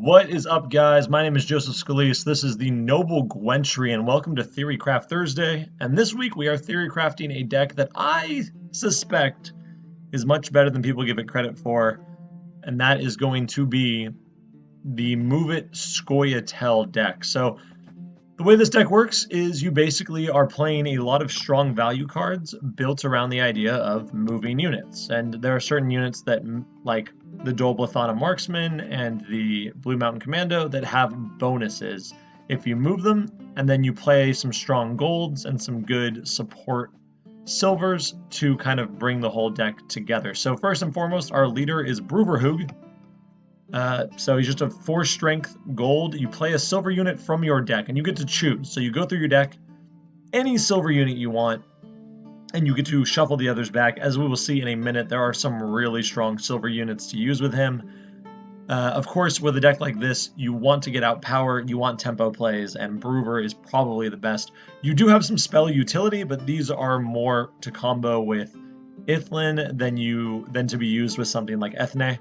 What is up, guys? My name is Joseph Scalise. This is the Noble Gwentry, and welcome to Theorycraft Thursday. And this week we are theorycrafting a deck that I suspect is much better than people give it credit for, and that is going to be the Move It Scoia'tael deck. So the way this deck works is you basically are playing a lot of strong value cards built around the idea of moving units. And there are certain units that, like the Doblathana Marksman and the Blue Mountain Commando, that have bonuses if you move them, and then you play some strong golds and some good support silvers to kind of bring the whole deck together. So first and foremost, our leader is Bruverhoog. So he's just a 4 strength gold. You play a silver unit from your deck, and you get to choose. So you go through your deck, any silver unit you want, and you get to shuffle the others back. As we will see in a minute, there are some really strong silver units to use with him. Of course, with a deck like this, you want to get out power, you want tempo plays, and Brewer is probably the best. You do have some spell utility, but these are more to combo with Ithlin than to be used with something like Ethne.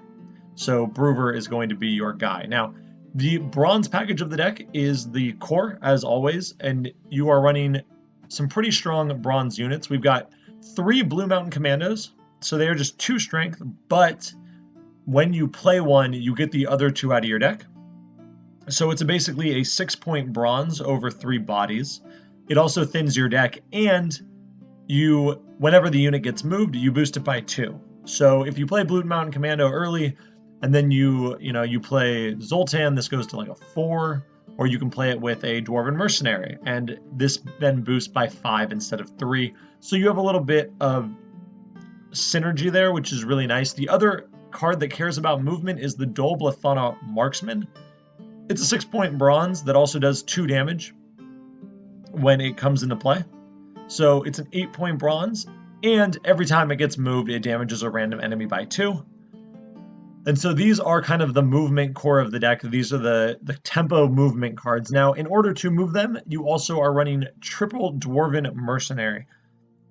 So Brewer is going to be your guy. Now, the bronze package of the deck is the core, as always, and you are running some pretty strong bronze units. We've got 3 Blue Mountain Commandos, so they are just 2 strength, but when you play one, you get the other 2 out of your deck. So it's basically a 6-point bronze over 3 bodies. It also thins your deck, and whenever the unit gets moved, you boost it by 2. So if you play Blue Mountain Commando early, and then you play Zoltan, this goes to like a 4, or you can play it with a Dwarven Mercenary, and this then boosts by 5 instead of 3. So you have a little bit of synergy there, which is really nice. The other card that cares about movement is the Doblathana Marksman. It's a 6-point bronze that also does 2 damage when it comes into play. So it's an 8-point bronze, and every time it gets moved, it damages a random enemy by 2. And so these are kind of the movement core of the deck. These are the tempo movement cards. Now, in order to move them, you also are running triple Dwarven Mercenary.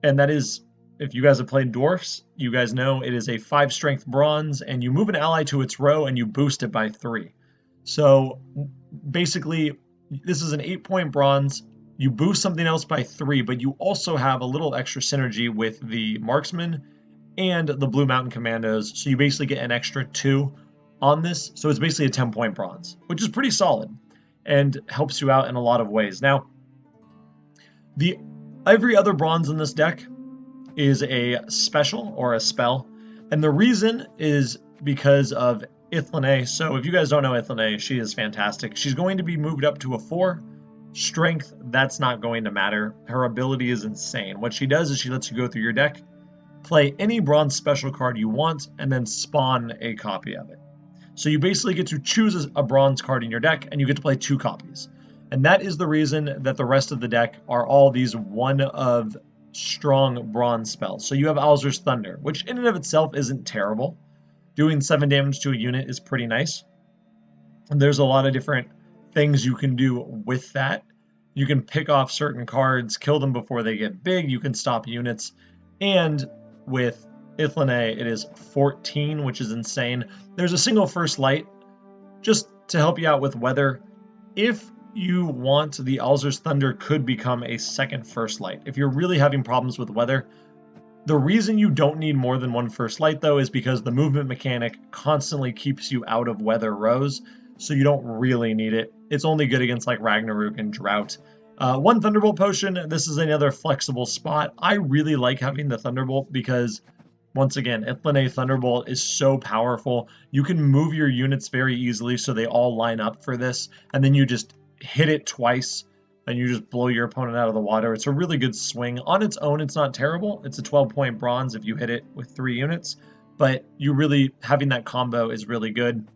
And that is, if you guys have played Dwarfs, you guys know it is a 5 strength bronze, and you move an ally to its row and you boost it by 3. So basically, this is an 8-point bronze. You boost something else by 3, but you also have a little extra synergy with the Marksman and the Blue Mountain Commandos, so you basically get an extra 2 on this. So it's basically a 10-point bronze, which is pretty solid and helps you out in a lot of ways. Now, every other bronze in this deck is a special or a spell, and the reason is because of Ithlin. So if you guys don't know Ithlin, she is fantastic. She's going to be moved up to a 4. Strength, that's not going to matter. Her ability is insane. What she does is she lets you go through your deck, play any bronze special card you want, and then spawn a copy of it. So you basically get to choose a bronze card in your deck, and you get to play 2 copies. And that is the reason that the rest of the deck are all these one of strong bronze spells. So you have Alzur's Thunder, which in and of itself isn't terrible. Doing 7 damage to a unit is pretty nice. And there's a lot of different things you can do with that. You can pick off certain cards, kill them before they get big, you can stop units, and with Ithlin, it is 14, which is insane. There's a single first light, just to help you out with weather. If you want, the Alzur's Thunder could become a second first light. If you're really having problems with weather, the reason you don't need more than 1 first light, though, is because the movement mechanic constantly keeps you out of weather rows, so you don't really need it. It's only good against like Ragnarok and Drought. 1 Thunderbolt Potion, this is another flexible spot. I really like having the Thunderbolt because, once again, Ithlin Thunderbolt is so powerful. You can move your units very easily so they all line up for this, and then you just hit it twice, and you just blow your opponent out of the water. It's a really good swing. On its own, it's not terrible. It's a 12-point bronze if you hit it with 3 units, but having that combo is really good.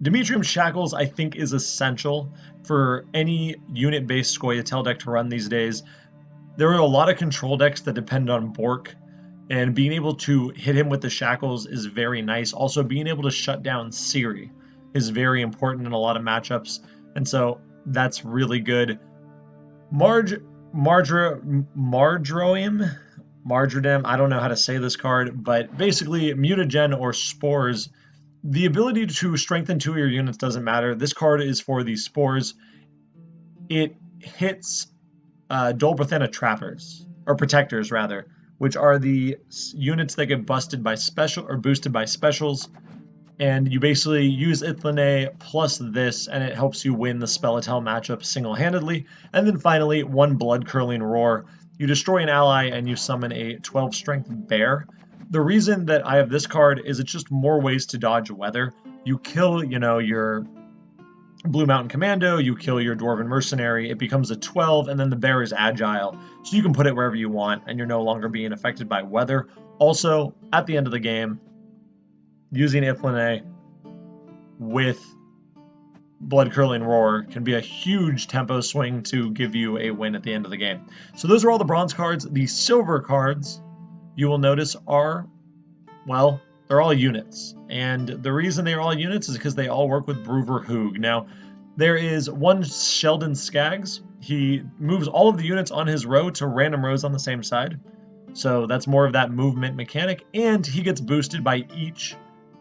Demetrium Shackles, I think, is essential for any unit-based Scoia'tael deck to run these days. There are a lot of control decks that depend on Bork, and being able to hit him with the Shackles is very nice. Also, being able to shut down Ciri is very important in a lot of matchups, and so that's really good. Marjoram, I don't know how to say this card, but basically Mutagen or Spores The ability to strengthen 2 of your units doesn't matter. This card is for the spores. It hits Dolbrathana trappers, or protectors rather, which are the units that get busted by special or boosted by specials. And you basically use Ithlinay plus this, and it helps you win the Scoia'tael matchup single-handedly. And then finally, 1 Blood-Curling Roar. You destroy an ally and you summon a 12 strength bear. The reason that I have this card is it's just more ways to dodge weather. You kill, your Blue Mountain Commando, you kill your Dwarven Mercenary, it becomes a 12, and then the bear is agile, so you can put it wherever you want, and you're no longer being affected by weather. Also, at the end of the game, using Ithlinay with Blood Curling Roar can be a huge tempo swing to give you a win at the end of the game. So those are all the bronze cards. The silver cards, you will notice, are, well, they're all units. And the reason they're all units is because they all work with Bruver Hoog. Now, there is 1 Sheldon Skaggs. He moves all of the units on his row to random rows on the same side. So that's more of that movement mechanic. And he gets boosted by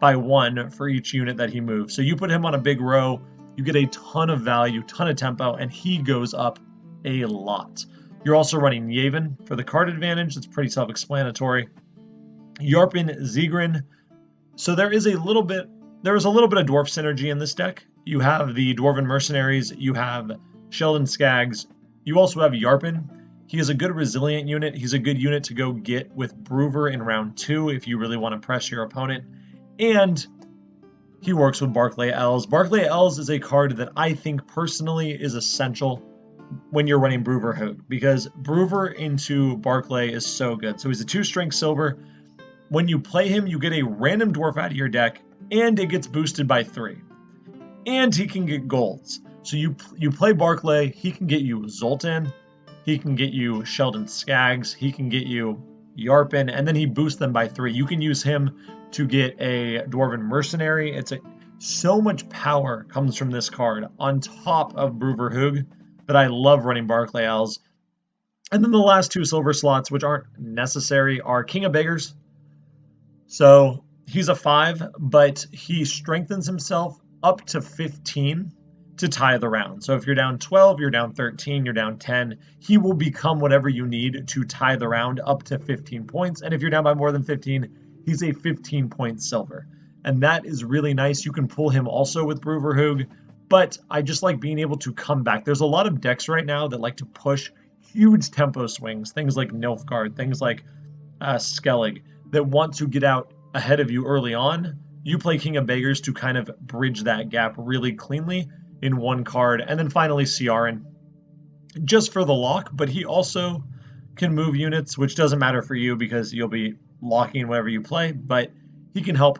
1 for each unit that he moves. So you put him on a big row, you get a ton of value, ton of tempo, and he goes up a lot. You're also running Yavin for the card advantage. It's pretty self-explanatory. Yarpen Zegrin. So there is a little bit of dwarf synergy in this deck. You have the Dwarven Mercenaries, you have Sheldon Skaggs, you also have Yarpen. He is a good resilient unit. He's a good unit to go get with Bruver in round 2 if you really want to press your opponent. And he works with Barclay Elves. Barclay Elves is a card that I think personally is essential when you're running Bruver Hoog, because Bruver into Barclay is so good. So he's a 2-strength silver. When you play him, you get a random dwarf out of your deck, and it gets boosted by 3. And he can get golds. So you play Barclay, he can get you Zoltan, he can get you Sheldon Skaggs, he can get you Yarpen, and then he boosts them by 3. You can use him to get a Dwarven Mercenary. So much power comes from this card on top of Bruver Hoog that I love running Barclay Elves. And then the last 2 silver slots, which aren't necessary, are King of Beggars. So he's a 5, but he strengthens himself up to 15 to tie the round. So if you're down 12, you're down 13, you're down 10, he will become whatever you need to tie the round up to 15 points. And if you're down by more than 15, he's a 15-point silver. And that is really nice. You can pull him also with Bruver Hoog, but I just like being able to come back. There's a lot of decks right now that like to push huge tempo swings, things like Nilfgaard, things like Skellig, that want to get out ahead of you early on. You play King of Beggars to kind of bridge that gap really cleanly in 1 card. And then finally Ciaran, just for the lock, but he also can move units, which doesn't matter for you because you'll be locking whenever you play, but he can help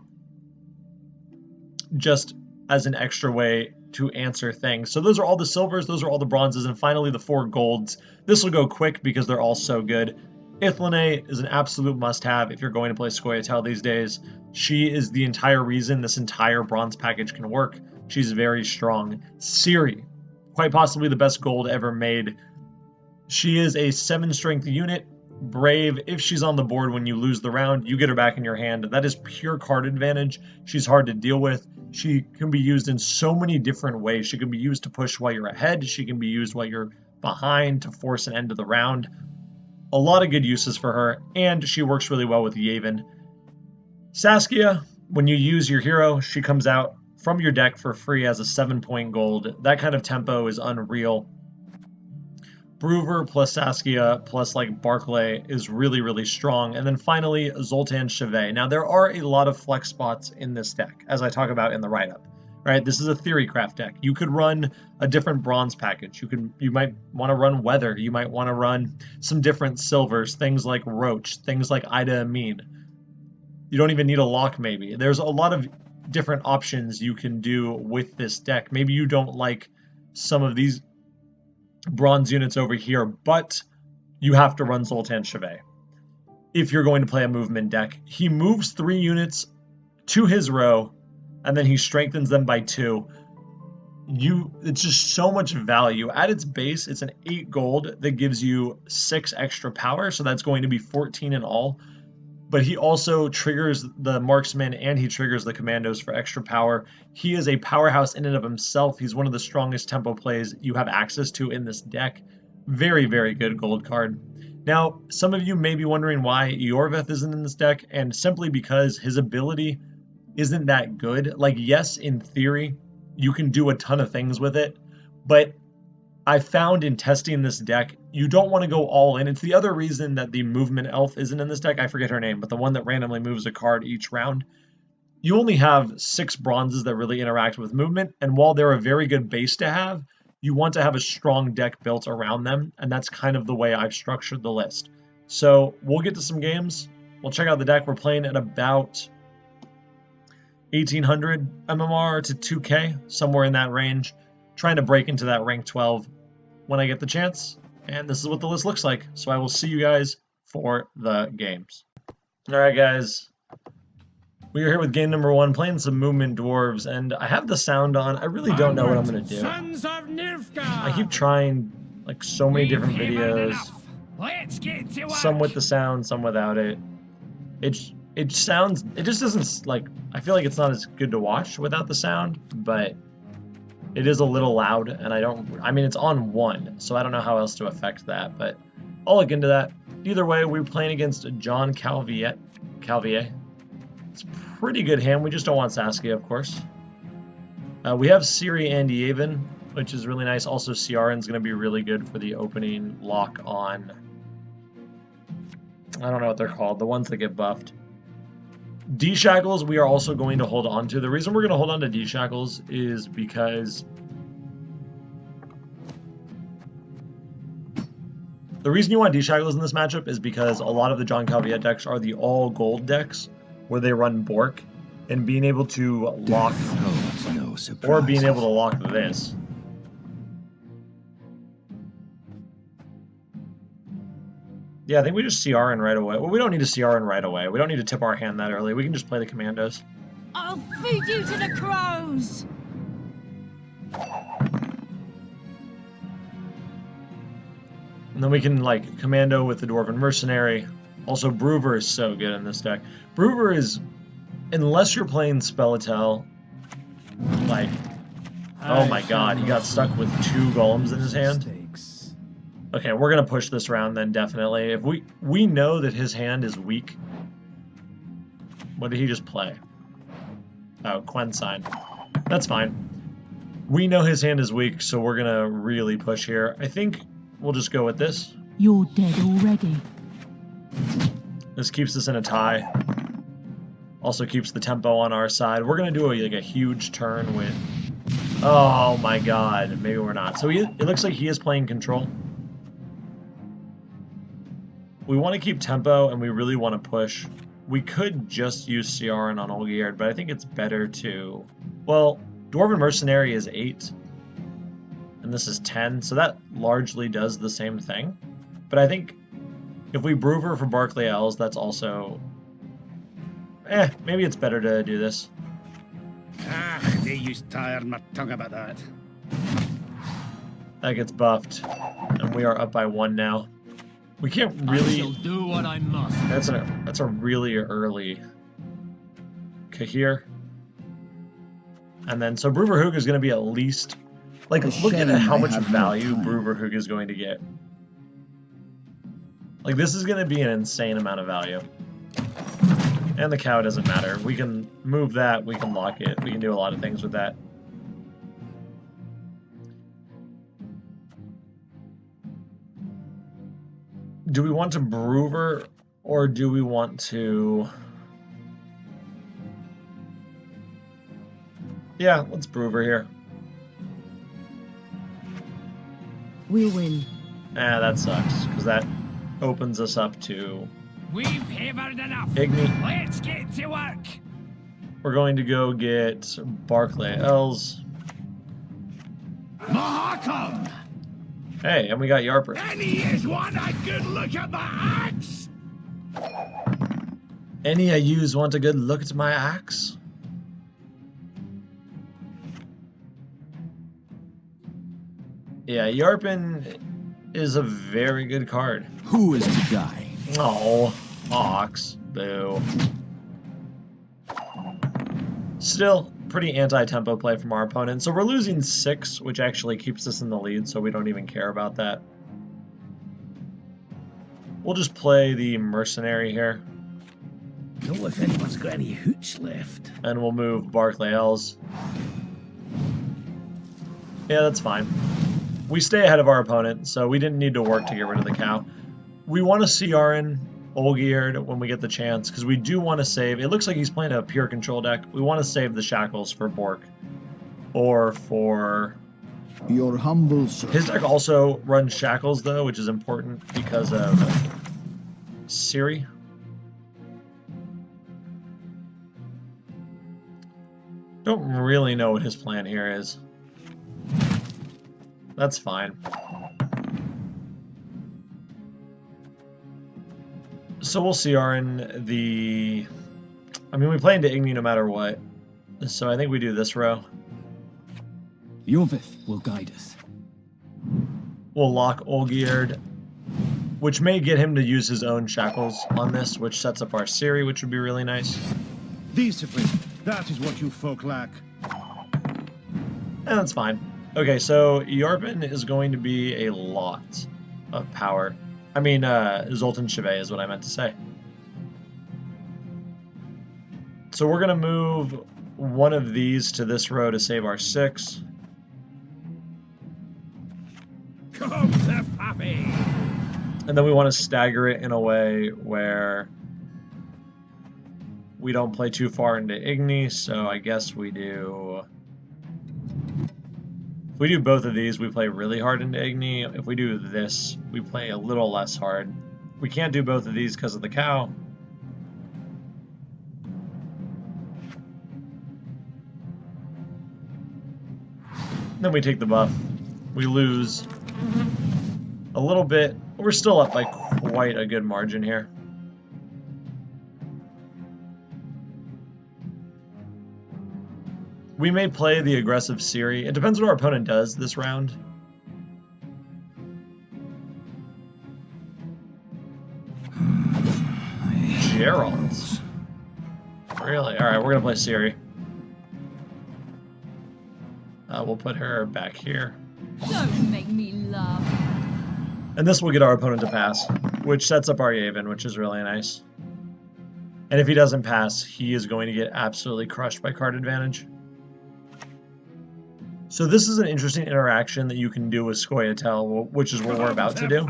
just as an extra way to answer things. So those are all the silvers, those are all the bronzes, and finally the 4 golds. This will go quick because they're all so good. Ithlinay is an absolute must-have if you're going to play Scoia'tael these days. She is the entire reason this entire bronze package can work. She's very strong. Ciri, quite possibly the best gold ever made. She is a 7-strength unit. Brave. If she's on the board when you lose the round, you get her back in your hand. That is pure card advantage. She's hard to deal with. She can be used in so many different ways. She can be used to push while you're ahead. She can be used while you're behind to force an end to the round. A lot of good uses for her, and she works really well with Yavin. Saskia, when you use your hero, she comes out from your deck for free as a 7-point gold. That kind of tempo is unreal. Bruver plus Saskia plus like Barclay is really, really strong. And then finally, Zoltan Chevet. Now, there are a lot of flex spots in this deck, as I talk about in the write-up. Right, this is a Theorycraft deck. You could run a different bronze package. You might want to run Weather. You might want to run some different silvers, things like Roach, things like Ida Amin. You don't even need a lock, maybe. There's a lot of different options you can do with this deck. Maybe you don't like some of these bronze units over here, but you have to run Zoltan Chevet if you're going to play a movement deck. He moves 3 units to his row, and then he strengthens them by 2. It's just so much value. At its base, it's an 8 gold that gives you 6 extra power, so that's going to be 14 in all. but he also triggers the marksman and he triggers the commandos for extra power. He is a powerhouse in and of himself. He's one of the strongest tempo plays you have access to in this deck. Very, very good gold card. Now, some of you may be wondering why Yorveth isn't in this deck, and simply because his ability isn't that good. Like, yes, in theory, you can do a ton of things with it, but I found in testing this deck, you don't want to go all in. It's the other reason that the movement elf isn't in this deck. I forget her name, but the one that randomly moves a card each round. You only have 6 bronzes that really interact with movement, and while they're a very good base to have, you want to have a strong deck built around them, and that's kind of the way I've structured the list. So we'll get to some games. We'll check out the deck. We're playing at about 1800 MMR to 2K, somewhere in that range. Trying to break into that rank 12 when I get the chance. And this is what the list looks like. So I will see you guys for the games. Alright guys, we are here with game number 1, playing some movement dwarves, and I have the sound on. I really don't know what I'm going to do. I keep trying like so many different videos. Some with the sound, some without it. It just doesn't, like, I feel like it's not as good to watch without the sound, but it is a little loud, and I mean, it's on 1, so I don't know how else to affect that, but I'll look into that. Either way, we're playing against John Calvier. It's a pretty good hand. We just don't want Saskia, of course. We have Ciri and Yavin, which is really nice. Also, Ciaran's going to be really good for the opening lock on... I don't know what they're called. The ones that get buffed. D-Shackles we are also going to hold on to. The reason we're going to hold on to D-Shackles is because... The reason you want D-Shackles in this matchup is because a lot of the John Calvier decks are the all-gold decks, where they run Bork, and being able to lock... or being able to lock this... Yeah, I think we just Ciaran right away. Well, we don't need to Ciaran right away. We don't need to tip our hand that early. We can just play the commandos. I'll feed you to the crows! And then we can, like, commando with the Dwarven Mercenary. Also, Bruver is so good in this deck. Bruver is, unless you're playing Scoia'tael, like, oh my god, he got stuck with 2 golems in his hand. Okay, we're going to push this round then, definitely. If we know that his hand is weak. What did he just play? Oh, Quensign. That's fine. We know his hand is weak, so we're going to really push here. I think we'll just go with this. You're dead already. This keeps us in a tie. Also keeps the tempo on our side. We're going to do like a huge turn with... Oh my god, maybe we're not. So it looks like he is playing control. We want to keep tempo, and we really want to push. We could just use Ciaran on Olgierd, but I think it's better to... Well, Dwarven Mercenary is 8, and this is 10, so that largely does the same thing. But I think if we Bruver for Barclay Elves, that's also... maybe it's better to do this. They used to tire my tongue about that. That gets buffed, and we are up by 1 now. We can't really... I shall do what I must. That's a really early Kahir. And then, so Bruverhoog is going to be at least... Like, look at how much value Bruverhoog is going to get. Like, this is going to be an insane amount of value. And the cow doesn't matter. We can move that, we can lock it, we can do a lot of things with that. Do we want to Bruver, or do we want to... Yeah, let's Bruver here. We'll win. That sucks, because that opens us up to... We've hammered enough. Igni. Let's get to work. We're going to go get Barclay Elves. Mahakam! Hey, and we got Yarper. Any is want a good look at my axe? Any of yous want a good look at my axe? Yeah, Yarpin is a very good card. Who is to die? Oh, Ox. Boo. Still, pretty anti-tempo play from our opponent. So we're losing 6, which actually keeps us in the lead, so we don't even care about that. We'll just play the mercenary here. Know if anyone's got any hooch left. And we'll move Scoia'taels. Yeah, that's fine. We stay ahead of our opponent, so we didn't need to work to get rid of the cow. We want to Scoia'tael Olgierd when we get the chance, because we do want to save. It looks like he's playing a pure control deck. We want to save the shackles for Bork. Or for... Your humble servant. His deck also runs shackles, though, which is important because of Ciri. Don't really know what his plan here is. That's fine. So we'll see Scoia'tael the... I mean, we play into Igni no matter what. So I think we do this row. Yovith will guide us. We'll lock Olgierd, which may get him to use his own shackles on this, which sets up our Ciri, which would be really nice. Discipline, that is what you folk lack. And that's fine. Okay, so Yarpen is going to be a lot of power. I mean, Zoltan Chevet is what I meant to say. So we're going to move one of these to this row to save our 6. Come the puppy! And then we want to stagger it in a way where we don't play too far into Igni, so I guess we do... If we do both of these, we play really hard into Igni. If we do this, we play a little less hard. We can't do both of these because of the cow. Then we take the buff. We lose a little bit. We're still up by quite a good margin here. We may play the aggressive Ciri. It depends what our opponent does this round. Gerald. Really? Alright, we're going to play Ciri. We'll put her back here. Don't make me laugh. And this will get our opponent to pass, which sets up our Yavin, which is really nice. And if he doesn't pass, he is going to get absolutely crushed by card advantage. So this is an interesting interaction that you can do with Scoia'tael, which is what we're about to do.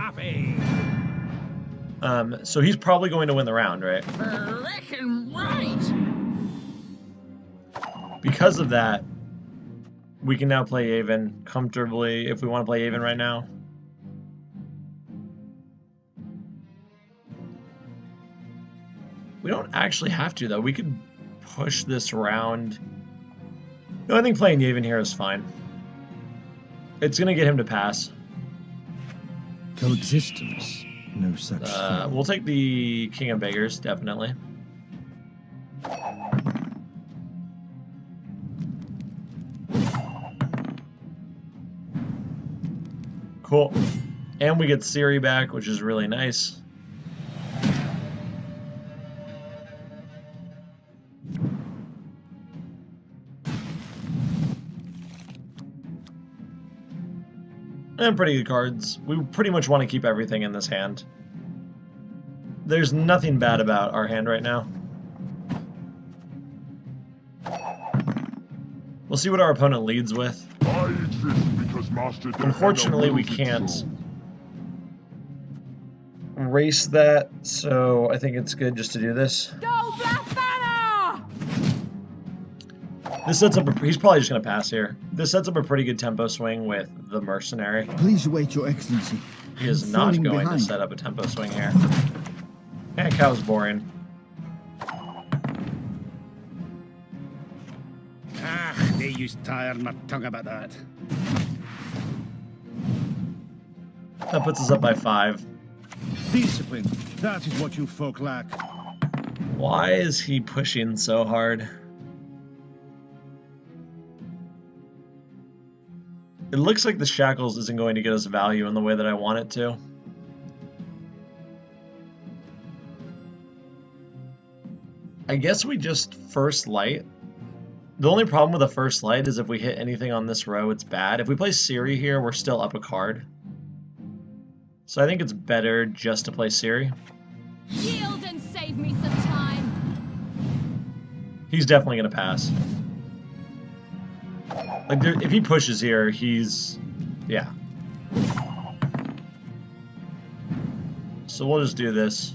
So he's probably going to win the round, right? Right. Because of that, we can now play Yavin comfortably if we want to play Yavin right now. We don't actually have to, though. We could push this round. No, I think playing Yavin here is fine. It's going to get him to pass. Coexistence, no such thing. We'll take the King of Beggars, definitely. Cool. And we get Ciri back, which is really nice. And pretty good cards. We pretty much want to keep everything in this hand. There's nothing bad about our hand right now. We'll see what our opponent leads with. I exist because Master Unfortunately, we can't erase that, so I think it's good just to do this. Go Black Banner! This sets up a, he's probably just going to pass here. This sets up a pretty good tempo swing with the Mercenary. Please wait, Your Excellency. He is I'm not falling going behind. to set up a tempo swing here. And cow's boring. Ah, they used tired my tongue about that. That puts us up by 5. Discipline, that is what you folk lack. Why is he pushing so hard? It looks like the Shackles isn't going to get us value in the way that I want it to. I guess we just first light. The only problem with a first light is if we hit anything on this row, it's bad. If we play Siri here, we're still up a card. So I think it's better just to play Siri. Yield and save me some time. He's definitely going to pass. Like, if he pushes here, he's... yeah. So we'll just do this.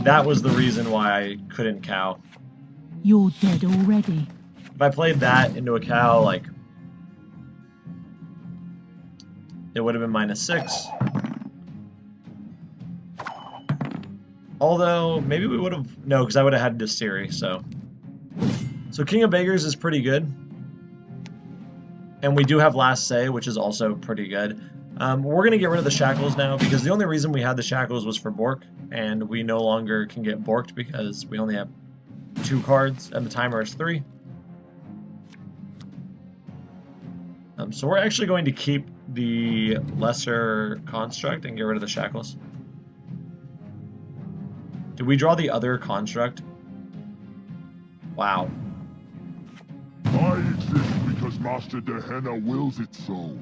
That was the reason why I couldn't cow. You're dead already. If I played that into a cow, like... it would have been -6. Although, maybe we would have... no, because I would have had Distillery, so... So King of Beggars is pretty good. And we do have Last Say, which is also pretty good. We're going to get rid of the Shackles now, because the only reason we had the Shackles was for Bork, and we no longer can get Borked because we only have 2 cards, and the timer is 3. So we're actually going to keep the Lesser Construct and get rid of the Shackles. Did we draw the other Construct? Wow. I exist because Master Gehenna wills it so.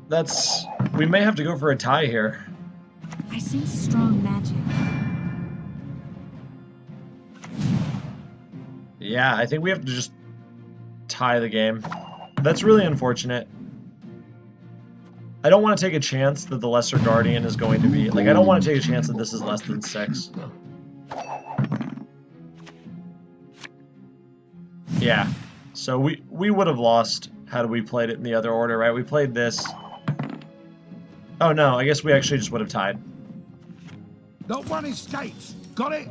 That's... we may have to go for a tie here. I sense strong magic. Yeah, I think we have to just tie the game. That's really unfortunate. I don't want to take a chance that the Lesser Guardian is going to be... like, I don't want to take a chance that this is less than 6. Yeah, so we would have lost had we played it in the other order, right? We played this. Oh no, I guess we actually just would have tied. Not one escapes. Got it?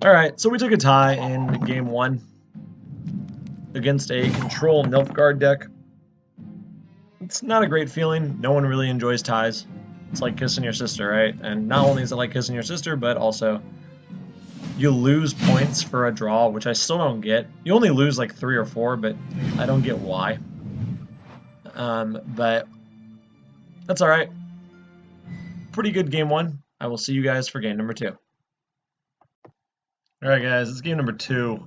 Alright, so we took a tie in game 1 against a control Nilfgaard deck. It's not a great feeling. No one really enjoys ties. It's like kissing your sister, right? And not only is it like kissing your sister, but also you lose points for a draw, which I still don't get. You only lose like 3 or 4, but I don't get why. But that's alright. Pretty good game 1. I will see you guys for game number 2. Alright guys, it's game number 2.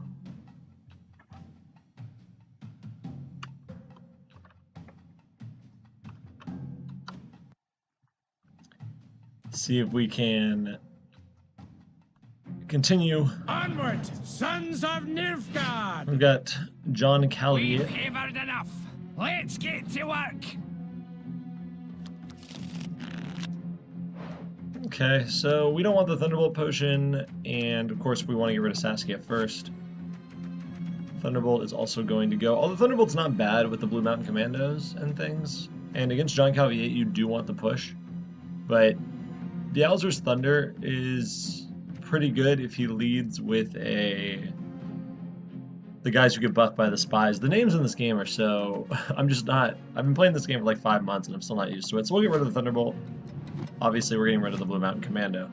See if we can continue. Onward, sons of Nilfgaard! We've got John We've Calvier. havered enough. Let's get to work. Okay, so we don't want the Thunderbolt Potion, and of course we want to get rid of Saskia first. Thunderbolt is also going to go. Although Thunderbolt's not bad with the Blue Mountain Commandos and things, and against John Calvier you do want the push, but the Alzur's Thunder is pretty good if he leads with the guys who get buffed by the spies. The names in this game are so... I've been playing this game for like 5 months and I'm still not used to it. So we'll get rid of the Thunderbolt. Obviously we're getting rid of the Blue Mountain Commando.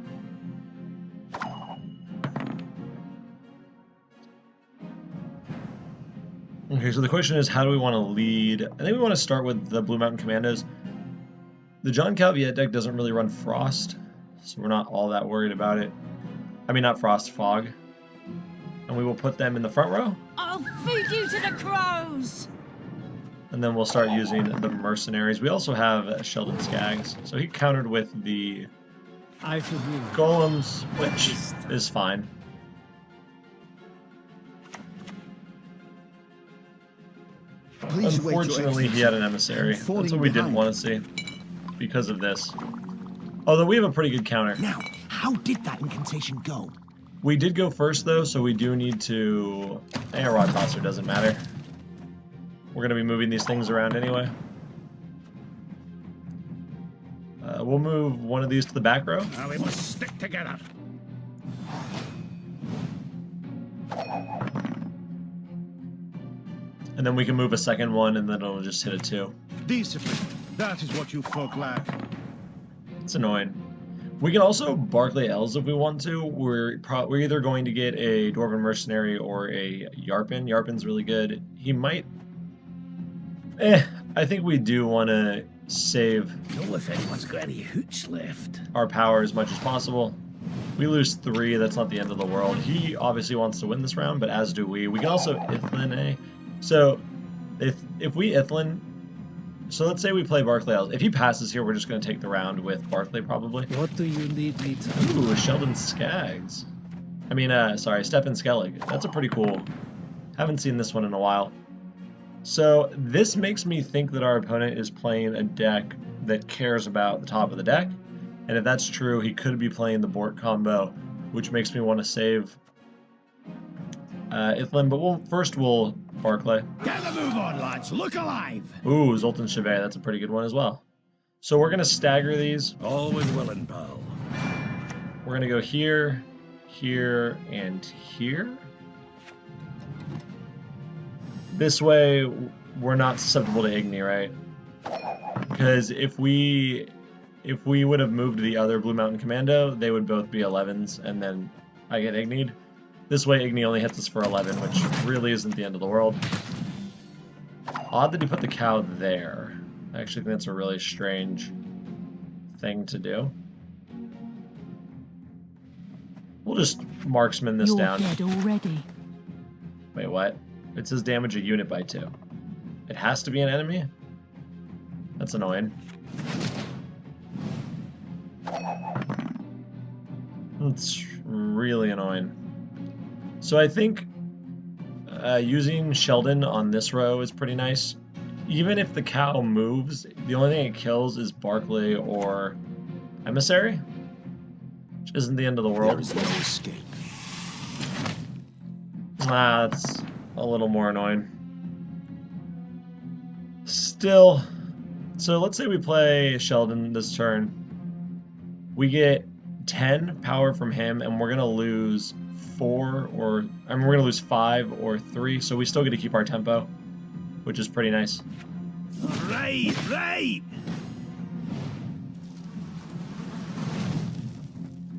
Okay, so the question is, how do we want to lead? I think we want to start with the Blue Mountain Commandos. The John Calvier deck doesn't really run Frost, so we're not all that worried about it. I mean, not Frost, Fog. And we will put them in the front row. I'll feed you to the crows. And then we'll start using the mercenaries. We also have Sheldon Skaggs, so he countered with the golems, which is fine. Unfortunately, he had an emissary. That's what we didn't want to see because of this. Although we have a pretty good counter. Now, how did that incantation go? We did go first, though, so we do need to... Rod Tosser doesn't matter. We're going to be moving these things around anyway. We'll move one of these to the back row. We must stick together. And then we can move a second one, and then it'll just hit a 2. Discipline. That is what you folk lack. It's annoying. We can also Barclay Els if we want to. We're either going to get a Dwarven Mercenary or a Yarpen. Yarpen's really good. He might... I think we do want to save Know if anyone's got any hooch left. our power as much as possible. We lose 3, that's not the end of the world. He obviously wants to win this round, but as do we. We can also Ithlin A. So, if we Ithlin... So let's say we play Barclay. If he passes here, we're just going to take the round with Barclay, probably. What do you need me to... Ooh, Sheldon Skaggs. I mean, sorry, Stefan Skellig. That's a pretty cool... Haven't seen this one in a while. So this makes me think that our opponent is playing a deck that cares about the top of the deck. And if that's true, he could be playing the Bort combo, which makes me want to save Ithlin. But first we'll Barclay. Get a move on, lads. Look alive. Ooh, Zoltan Chevet. That's a pretty good one as well. So we're going to stagger these. Always willing, pal. We're going to go here, here, and here. This way, we're not susceptible to Igni, right? Because if we would have moved the other Blue Mountain Commando, they would both be 11s, and then I get Igni'd. This way, Igni only hits us for 11, which really isn't the end of the world. Odd that he put the cow there. I actually think that's a really strange thing to do. We'll just marksman this down. You're dead already. Wait, what? It says damage a unit by 2. It has to be an enemy? That's annoying. That's really annoying. So I think using Sheldon on this row is pretty nice. Even if the cow moves, the only thing it kills is Barclay or Emissary, which isn't the end of the world. There is no escape. Ah, that's a little more annoying. Still, so let's say we play Sheldon this turn. We get 10 power from him, and we're gonna lose 4 or we're gonna lose 5 or 3. So we still get to keep our tempo, which is pretty nice. Right, right.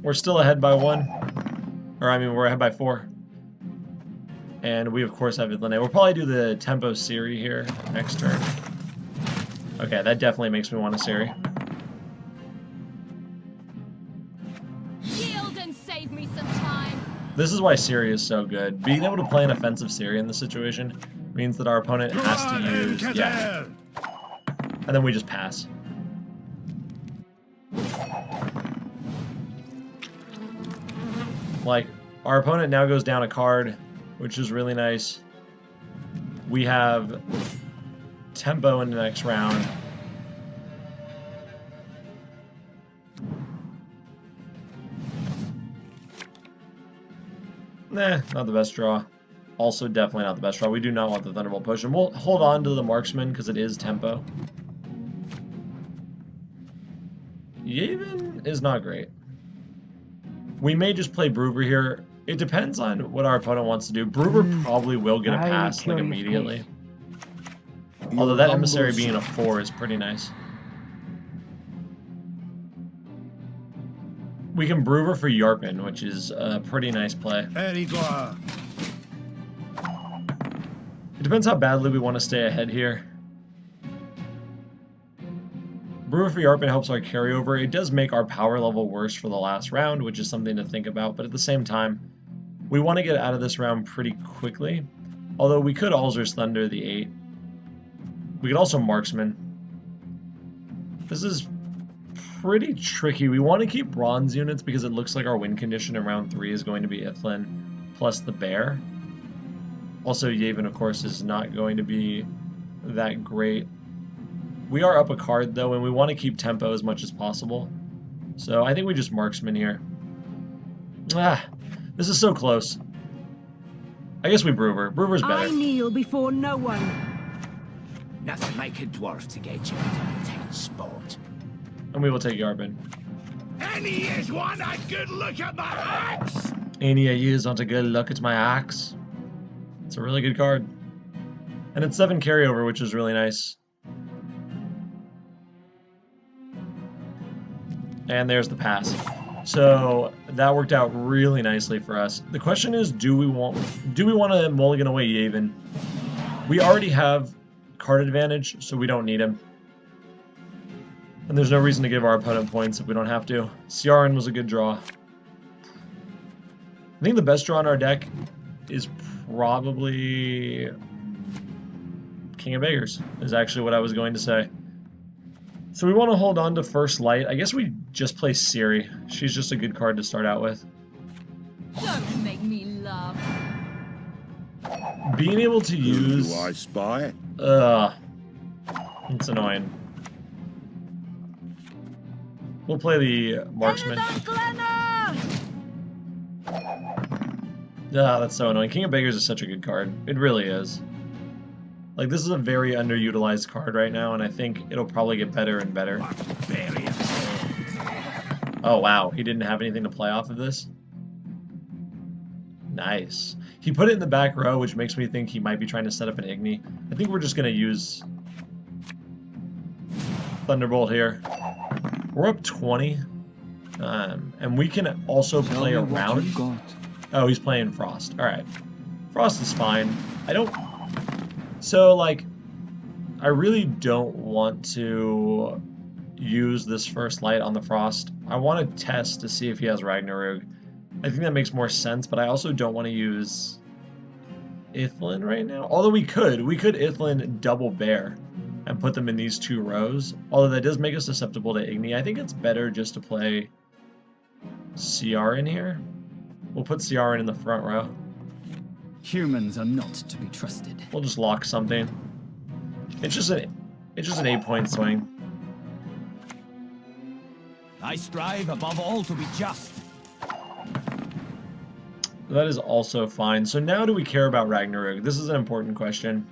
We're still ahead by 1, or I mean we're ahead by 4. And we, of course, have Ithlin A. We'll probably do the Tempo Siri here next turn. Okay, that definitely makes me want a Siri. Yield and save me some time. This is why Siri is so good. Being able to play an offensive Siri in this situation means that our opponent has to use... Yeah. And then we just pass. Like, our opponent now goes down a card, which is really nice. We have tempo in the next round. Nah, not the best draw. Also definitely not the best draw. We do not want the Thunderbolt push, and we'll hold on to the Marksman because it is tempo. Yavin is not great. We may just play Brewer here. It depends on what our opponent wants to do. Brewer probably will get a pass like immediately. Although that Emissary being a 4 is pretty nice. We can Brewer for Yarpin, which is a pretty nice play. It depends how badly we want to stay ahead here. Brewer for Yarpin helps our carryover. It does make our power level worse for the last round, which is something to think about, but at the same time, we want to get out of this round pretty quickly. Although we could Alzur's Thunder the 8. We could also Marksman. This is pretty tricky. We want to keep bronze units because it looks like our win condition in round 3 is going to be Ithlin plus the bear. Also, Yavin, of course, is not going to be that great. We are up a card, though, and we want to keep tempo as much as possible. So I think we just Marksman here. Ah, this is so close. I guess we Brewer. Brewer's better. I kneel before no one. Nothing like a dwarf to get you into a tight spot. And we will take Yarbin. Any is one a good look at my axe. Any of yous want a good look at my axe? It's a really good card. And it's 7 carryover, which is really nice. And there's the pass. So that worked out really nicely for us. The question is, do we want to mulligan away Yavin? We already have card advantage, so we don't need him. And there's no reason to give our opponent points if we don't have to. Ciaran was a good draw. I think the best draw on our deck is probably King of Beggars, is actually what I was going to say. So we want to hold on to First Light. I guess we just play Ciri. She's just a good card to start out with. Don't make me laugh. Being able to use... Do I spy? It's annoying. We'll play the Marksman. That's so annoying. King of Beggars is such a good card. It really is. Like, this is a very underutilized card right now, and I think it'll probably get better and better. Oh, wow. He didn't have anything to play off of this? Nice. He put it in the back row, which makes me think he might be trying to set up an Igni. I think we're just going to use Thunderbolt here. We're up 20. And we can also play around. Oh, he's playing Frost. Alright. Frost is fine. So, like, I really don't want to use this First Light on the Frost. I want to test to see if he has Ragnarok. I think that makes more sense, but I also don't want to use Ithlin right now. Although we could Ithlin double Bear and put them in these two rows. Although that does make us susceptible to Igni. I think it's better just to play CR in here. We'll put CR in the front row. Humans are not to be trusted. We'll just lock something. It's just an 8-point swing. I strive above all to be just. That is also fine. So now do we care about Ragnarok? This is an important question.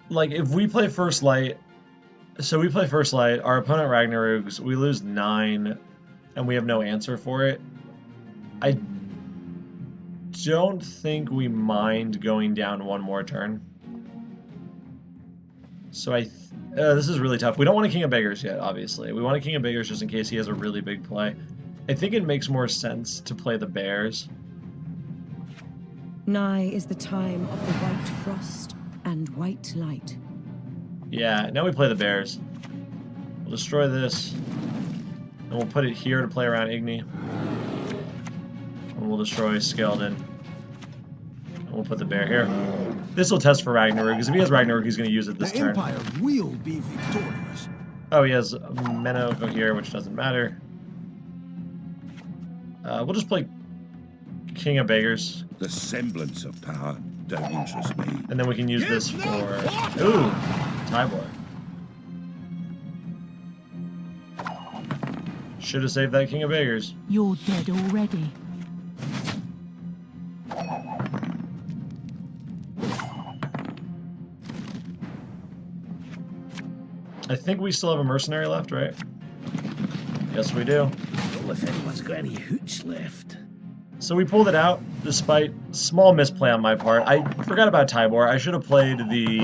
Like, if we play First Light, so we play First Light, our opponent Ragnaroks, we lose 9, and we have no answer for it. I don't think we mind going down one more turn. So this is really tough. We don't want a King of Beggars yet, obviously. We want a King of Beggars just in case he has a really big play. I think it makes more sense to play the Bears. Nigh is the time of the white frost and white light. Yeah, now we play the Bears. We'll destroy this, and we'll put it here to play around Igni. And we'll destroy Skeleton. And we'll put the Bear here. This will test for Ragnarok, because if he has Ragnarok, he's going to use it this turn. The Empire will be victorious. Oh, he has Menno here, which doesn't matter. We'll just play King of Beggars. The semblance of power don't interest me. And then we can use this for... Ooh! Tybor. Should have saved that King of Beggars. You're dead already. I think we still have a mercenary left, right? Yes, we do. Well, if anyone's got any hooch left. So we pulled it out, despite small misplay on my part. I forgot about Tybor. I should have played the...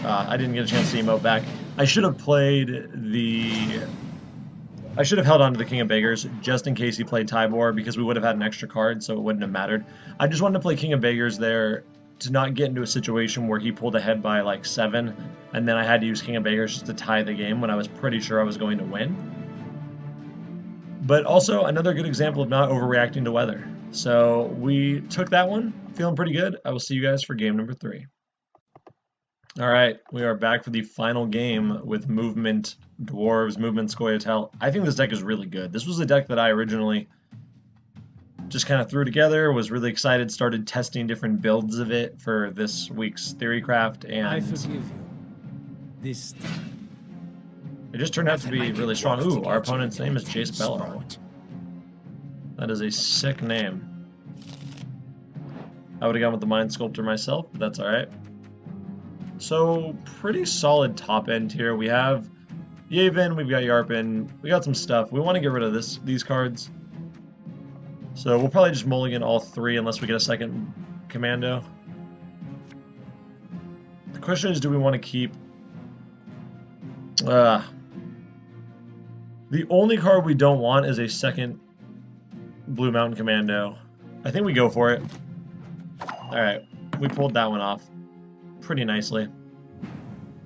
I didn't get a chance to emote back. I should have played the... I should have held on to the King of Beggars just in case he played Tybor, because we would have had an extra card, so it wouldn't have mattered. I just wanted to play King of Beggars there to not get into a situation where he pulled ahead by like 7, and then I had to use King of Beggars just to tie the game when I was pretty sure I was going to win. But also another good example of not overreacting to weather. So we took that one, feeling pretty good. I will see you guys for game number 3. All right, we are back for the final game with Movement Dwarves, Movement Scoia'tael. I think this deck is really good. This was a deck that I originally just kind of threw together, was really excited, started testing different builds of it for this week's Theorycraft, and I forgive you. This time. It just turned out to be really strong. Ooh, our opponent's name is Jace Bellar. That is a sick name. I would have gone with the Mind Sculptor myself, but that's alright. So, pretty solid top end here. We have Yavin, we've got Yarpen, we got some stuff. We want to get rid of these cards. So we'll probably just mulligan all 3 unless we get a second commando. The question is, do we want to keep... The only card we don't want is a second Blue Mountain Commando. I think we go for it. Alright, we pulled that one off pretty nicely.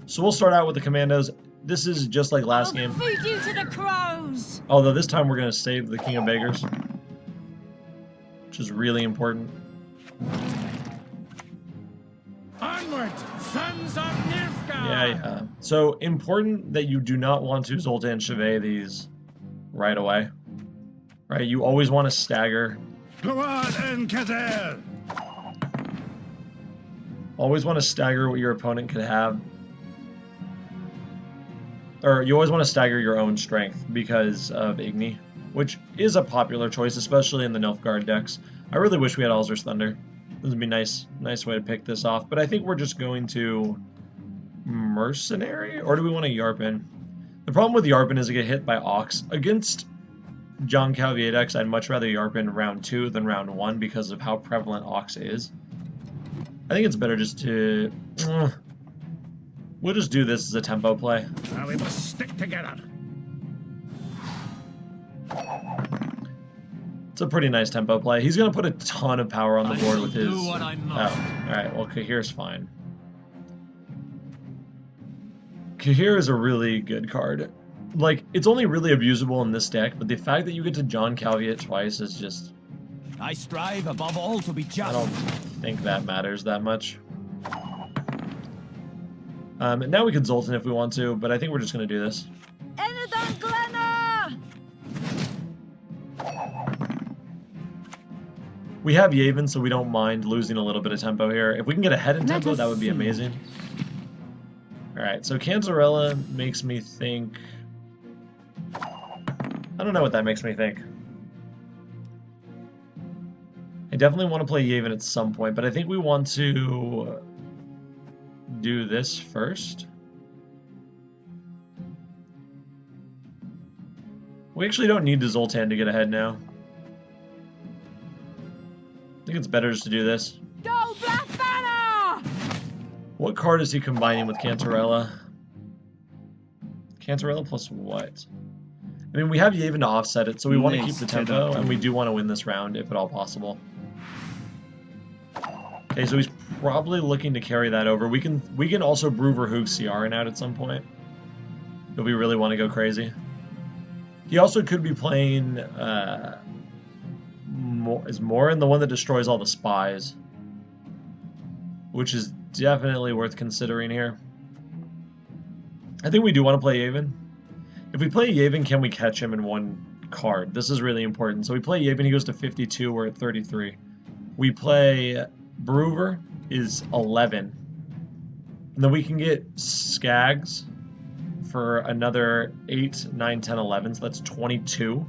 So we'll start out with the commandos. this is just like last game. Feed you to the crows! Although this time we're going to save the King of Beggars, which is really important. Onward, sons of Nilfgaard! Yeah. So important that you do not want to Zoltan Chevet these right away. Right, you always want to stagger. Gload and Kazel! Always want to stagger what your opponent could have. Or you always want to stagger your own strength because of Igni, which is a popular choice, especially in the Nilfgaard decks. I really wish we had Alzur's Thunder. This would be nice way to pick this off. But I think we're just going to Mercenary, or do we want to Yarpen? The problem with Yarpen is it get hit by Ox. Against John Calvier decks, I'd much rather Yarpen round 2 than round 1 because of how prevalent Ox is. I think it's better just to... we'll just do this as a tempo play. Now we must stick together. It's a pretty nice tempo play. He's going to put a ton of power on the board with his... do what I must. Oh, alright. Well, Cahir's fine. Cahir is a really good card. Like, it's only really abusable in this deck, but the fact that you get to John Calvier twice is just... I strive above all to be just. I don't think that matters that much. And now we could Zoltan if we want to, but I think we're just going to do this. Enedan Glenna! We have Yavin, so we don't mind losing a little bit of tempo here. If we can get ahead in tempo, that would be amazing. Alright, so Cantarella makes me think... I don't know what that makes me think. I definitely want to play Yavin at some point, but I think we want to do this first. We actually don't need the Zoltan to get ahead now. I think it's better just to do this. Go Black Banner! What card is he combining with Cantarella? Cantarella plus what? I mean, we have Yavin to offset it, so we want to keep the tempo, and we do want to win this round, if at all possible. Okay, so he's probably looking to carry that over. We can also Brewer Hoog Ciaran out at some point, if we really want to go crazy. He also could be playing Morin, the one that destroys all the spies, which is definitely worth considering here. I think we do want to play Yavin. If we play Yavin, can we catch him in one card? This is really important. So we play Yavin, he goes to 52, we're at 33. We play Brewer, is 11. And then we can get Skags for another 8, 9, 10, 11, so that's 22,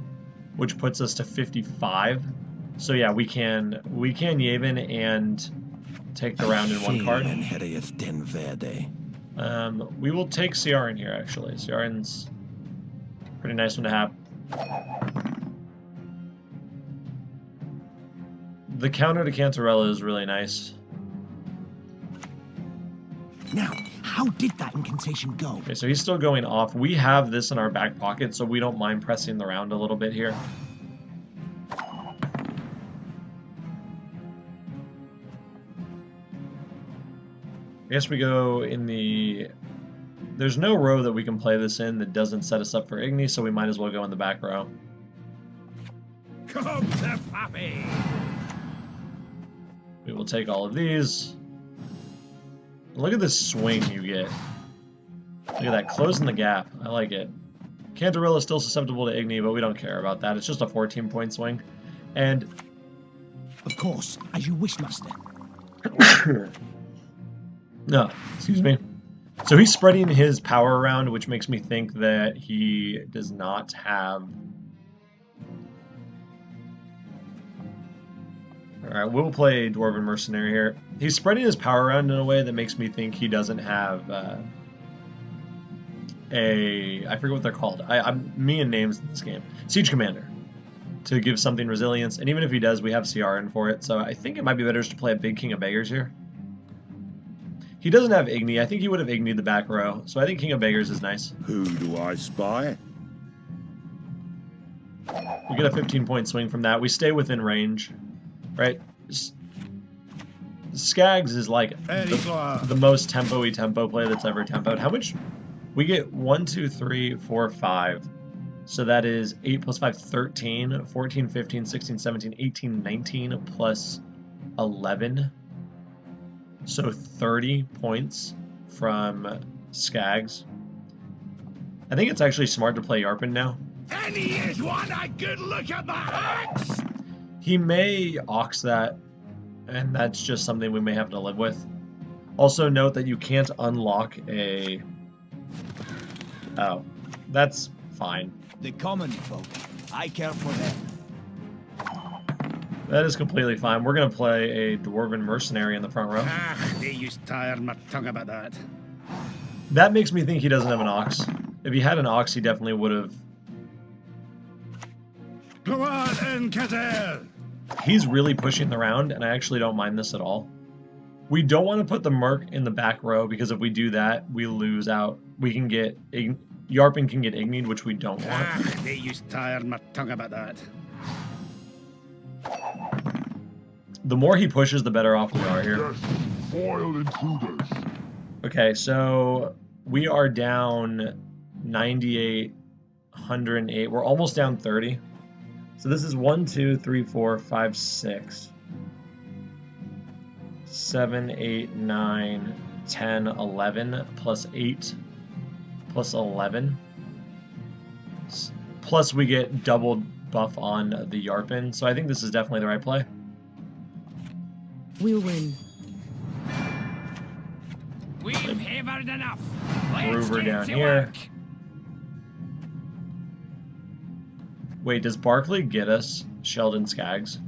which puts us to 55. So yeah, we can Yavin and take the round in one card. We will take Ciaran here, actually. Ciaran's a pretty nice one to have. The counter to Cantarella is really nice. Now, how did that incantation go? Okay, so he's still going off. We have this in our back pocket, so we don't mind pressing the round a little bit here. I guess we go in the... There's no row that we can play this in that doesn't set us up for Igni, so we might as well go in the back row. Come to Pappy! We will take all of these. Look at this swing you get. Look at that, closing the gap. I like it. Cantarella is still susceptible to Igni, but we don't care about that. It's just a 14-point swing. And... Of course, as you wish, master. No, excuse me. So he's spreading his power around, which makes me think that he does not have... Alright, we'll play Dwarven Mercenary here. He's spreading his power around in a way that makes me think he doesn't have I forget what they're called. I'm me and names in this game. Siege Commander. To give something resilience. And even if he does, we have Ciaran for it. So I think it might be better just to play a big King of Beggars here. He doesn't have Igni. I think he would have Igni'd the back row. So I think King of Beggars is nice. Who do I spy? We get a 15-point swing from that. We stay within range. Right? Skags is like the most tempo-y tempo play that's ever tempoed. How much We get 1, 2, 3, 4, 5. So that is 8 plus 5, 13, 14, 15, 16, 17, 18, 19, plus 11. So 30 points from Skags. I think it's actually smart to play Yarpen now. And he is one a good look at my axe! He may ox that, and that's just something we may have to live with. Also note that you can't unlock a... Oh, that's fine. The common folk. I care for them. That is completely fine. We're going to play a Dwarven Mercenary in the front row. They used to tire my tongue about that. That makes me think he doesn't have an ox. If he had an ox, he definitely would have... Go on, Scoia'tael! He's really pushing the round, and I actually don't mind this at all. We don't want to put the Merc in the back row, because if we do that, we lose out. We can get... Yarpen can get Ignied, which we don't want. They used to tire my tongue about that. The more he pushes, the better off we are here. Yes, foil intruders. Okay, so we are down 98, 108. We're almost down 30. So this is 1, 2, 3, 4, 5, 6, 7, 8, 9, 10, 11, plus 8, plus 11. Plus we get double buff on the Yarpen. So I think this is definitely the right play. We'll win. We've hammered enough. Groover down here. Wait, does Barkley get us Sheldon Skags?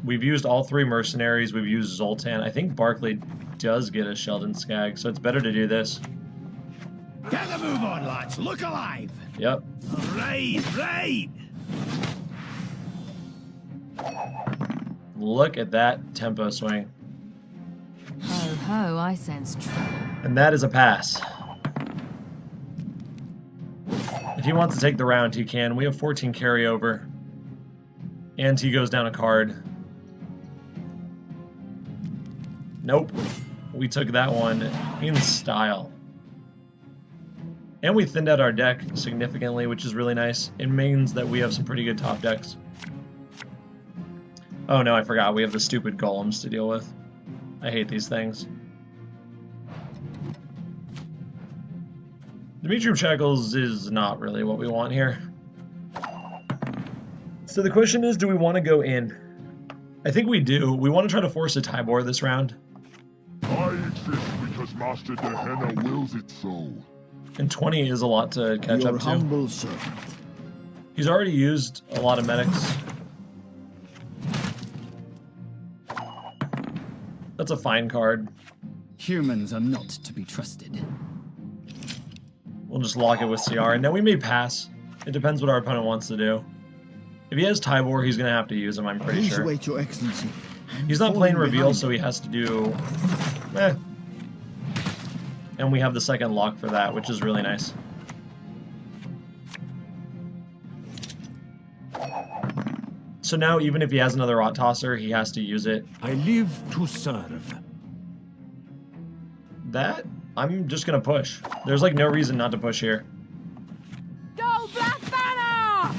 We've used all 3 mercenaries. We've used Zoltan. I think Barkley does get us Sheldon Skags, so it's better to do this. Get the move on, lads. Look alive. Yep. Right. Look at that tempo swing. Ho ho, I sense trouble. And that is a pass. If he wants to take the round, he can. We have 14 carryover. And he goes down a card. Nope. We took that one in style. And we thinned out our deck significantly, which is really nice. It means that we have some pretty good top decks. Oh no, I forgot. We have the stupid golems to deal with. I hate these things. Demetrium Shackles is not really what we want here. So the question is, do we want to go in? I think we do. We want to try to force a Tybor this round. I exist because Master Gehenna wills it so. And 20 is a lot to catch Your up to. humble servant. He's already used a lot of medics. That's a fine card. Humans are not to be trusted. We'll just lock it with CR, and then we may pass. It depends what our opponent wants to do. If he has Tybor, he's going to have to use him, I'm pretty Please sure. wait, Your Excellency. He's not playing Falling Reveal, behind. so he has to do... And we have the second lock for that, which is really nice. So now, even if he has another Rot Tosser, he has to use it. I live to serve. That, I'm just going to push. There's like no reason not to push here. Go Black Banner!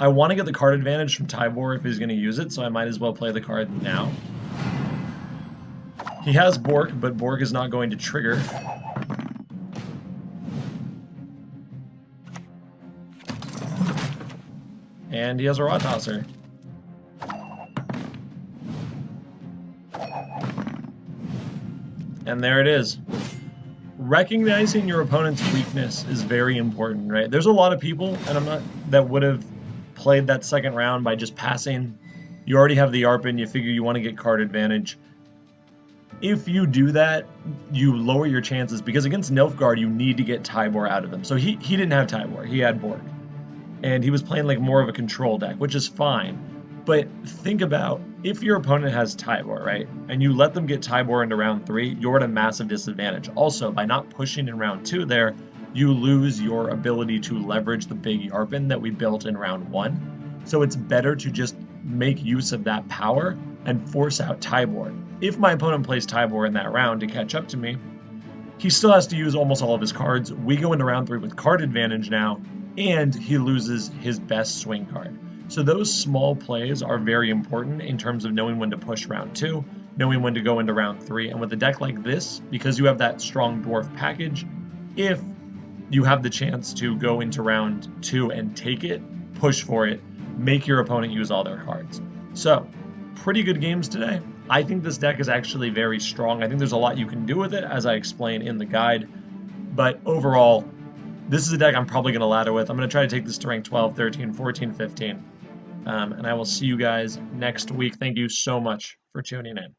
I want to get the card advantage from Tybor if he's going to use it, so I might as well play the card now. He has Bork, but Bork is not going to trigger. And he has a Rot Tosser. And there it is. Recognizing your opponent's weakness is very important, right? There's a lot of people, and I'm not, that would have played that second round by just passing. You already have the Yarpen, you figure you want to get card advantage. If you do that, you lower your chances, because against Nilfgaard, you need to get Tybor out of them. So he didn't have Tybor, he had Bork. And he was playing like more of a control deck, which is fine. But think about, if your opponent has Tybor, right, and you let them get Tybor into round 3, you're at a massive disadvantage. Also, by not pushing in round 2 there, you lose your ability to leverage the big Yarpen that we built in round 1. So it's better to just make use of that power and force out Tybor. If my opponent plays Tybor in that round to catch up to me, he still has to use almost all of his cards. We go into round 3 with card advantage now, and he loses his best swing card. So those small plays are very important in terms of knowing when to push round 2, knowing when to go into round 3. And with a deck like this, because you have that strong dwarf package, if you have the chance to go into round 2 and take it, push for it, make your opponent use all their cards. So, pretty good games today. I think this deck is actually very strong. I think there's a lot you can do with it, as I explain in the guide. But overall, this is a deck I'm probably going to ladder with. I'm going to try to take this to rank 12, 13, 14, 15. And I will see you guys next week. Thank you so much for tuning in.